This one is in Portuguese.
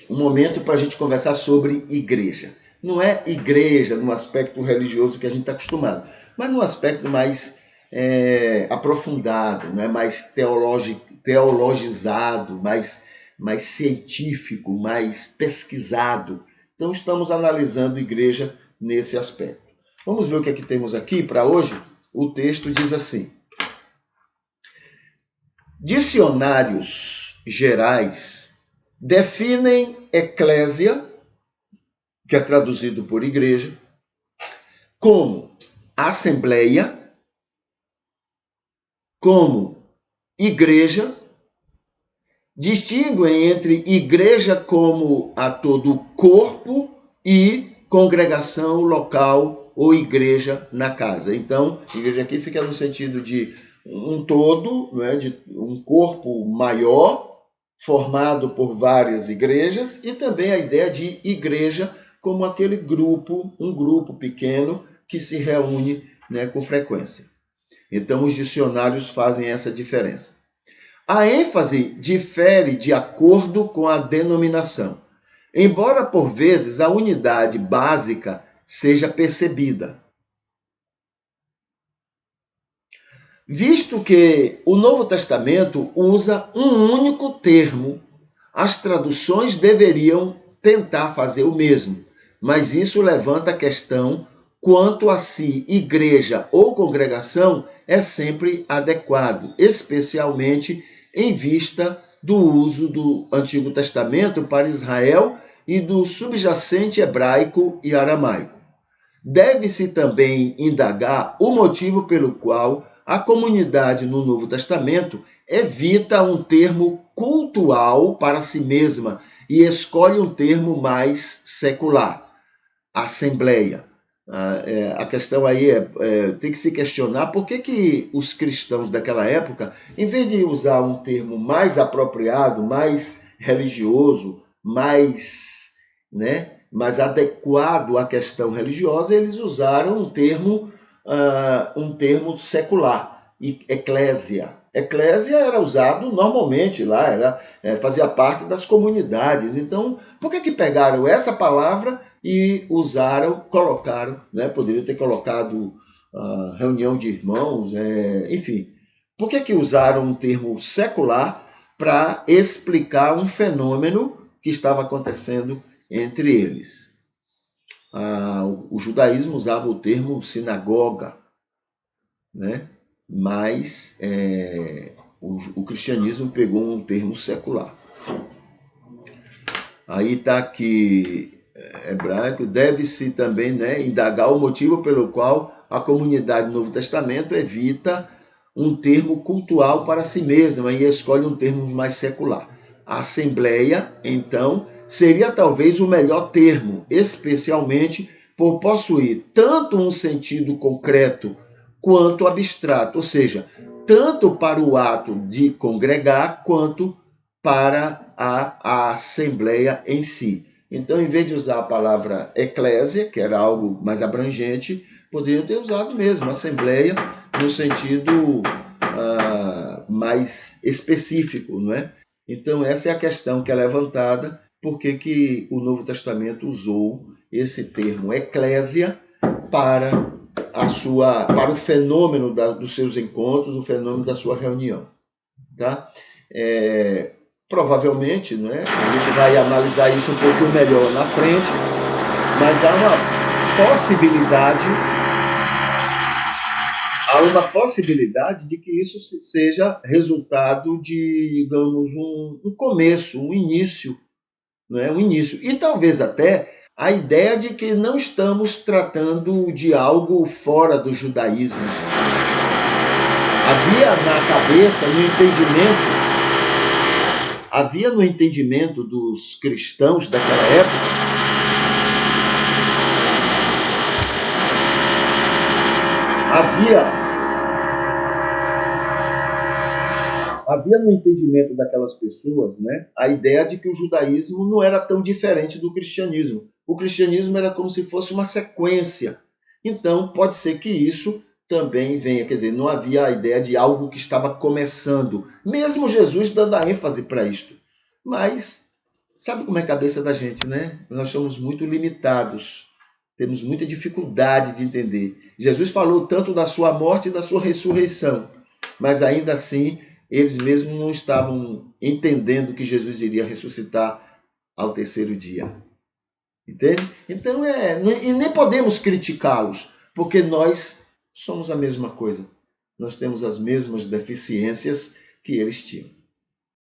um momento para a gente conversar sobre igreja. Não é igreja no aspecto religioso que a gente está acostumado, mas no aspecto mais aprofundado, né? Mais teologizado, mais científico, mais pesquisado. Então, estamos analisando igreja nesse aspecto. Vamos ver o que é que temos aqui para hoje? O texto diz assim: dicionários gerais definem eclésia, que é traduzido por igreja, como assembleia, como igreja, distinguem entre igreja como a todo corpo e congregação local ou igreja na casa. Então, igreja aqui fica no sentido de um todo, não é? De um corpo maior, formado por várias igrejas, e também a ideia de igreja como aquele grupo, um grupo pequeno que se reúne, né, com frequência. Então, os dicionários fazem essa diferença. A ênfase difere de acordo com a denominação, embora por vezes a unidade básica seja percebida. Visto que o Novo Testamento usa um único termo, as traduções deveriam tentar fazer o mesmo, mas isso levanta a questão quanto a se igreja ou congregação é sempre adequado, especialmente em vista do uso do Antigo Testamento para Israel e do subjacente hebraico e aramaico. Deve-se também indagar o motivo pelo qual a comunidade no Novo Testamento evita um termo cultual para si mesma e escolhe um termo mais secular, assembleia. A questão aí tem que se questionar por que os cristãos daquela época, em vez de usar um termo mais apropriado, mais religioso, mais adequado à questão religiosa, eles usaram um termo secular, eclésia. Eclésia era usado normalmente lá, fazia parte das comunidades. Então, por que pegaram essa palavra e colocaram, né? Poderiam ter colocado reunião de irmãos, enfim. Por que usaram um termo secular para explicar um fenômeno que estava acontecendo entre eles? O judaísmo usava o termo sinagoga, né? Mas o cristianismo pegou um termo secular. Aí está aqui, hebraico, deve-se também, né, indagar o motivo pelo qual a comunidade do Novo Testamento evita um termo cultual para si mesma e escolhe um termo mais secular. A assembleia, então, seria talvez o melhor termo, especialmente por possuir tanto um sentido concreto quanto abstrato, ou seja, tanto para o ato de congregar quanto para a assembleia em si. Então, em vez de usar a palavra eclésia, que era algo mais abrangente, poderiam ter usado mesmo assembleia no sentido mais específico, não é? Então, essa é a questão que é levantada, por que o Novo Testamento usou esse termo eclésia para o fenômeno dos seus encontros, o fenômeno da sua reunião. Tá? Provavelmente, né, a gente vai analisar isso um pouquinho melhor na frente, mas há uma possibilidade de que isso seja resultado de, digamos, um começo, um início, né, um início. E talvez até a ideia de que não estamos tratando de algo fora do judaísmo. Havia na cabeça, no entendimento dos cristãos daquela época, havia no entendimento daquelas pessoas, né, a ideia de que o judaísmo não era tão diferente do cristianismo. O cristianismo era como se fosse uma sequência. Então, pode ser que isso também venha, quer dizer, não havia a ideia de algo que estava começando, mesmo Jesus dando a ênfase para isto. Mas Sabe como é a cabeça da gente, né? Nós somos muito limitados, temos muita dificuldade de entender. Jesus falou tanto da sua morte e da sua ressurreição, mas ainda assim eles mesmos não estavam entendendo que Jesus iria ressuscitar ao terceiro dia. Entende? Então e nem podemos criticá-los, porque nós somos a mesma coisa. Nós temos as mesmas deficiências que eles tinham.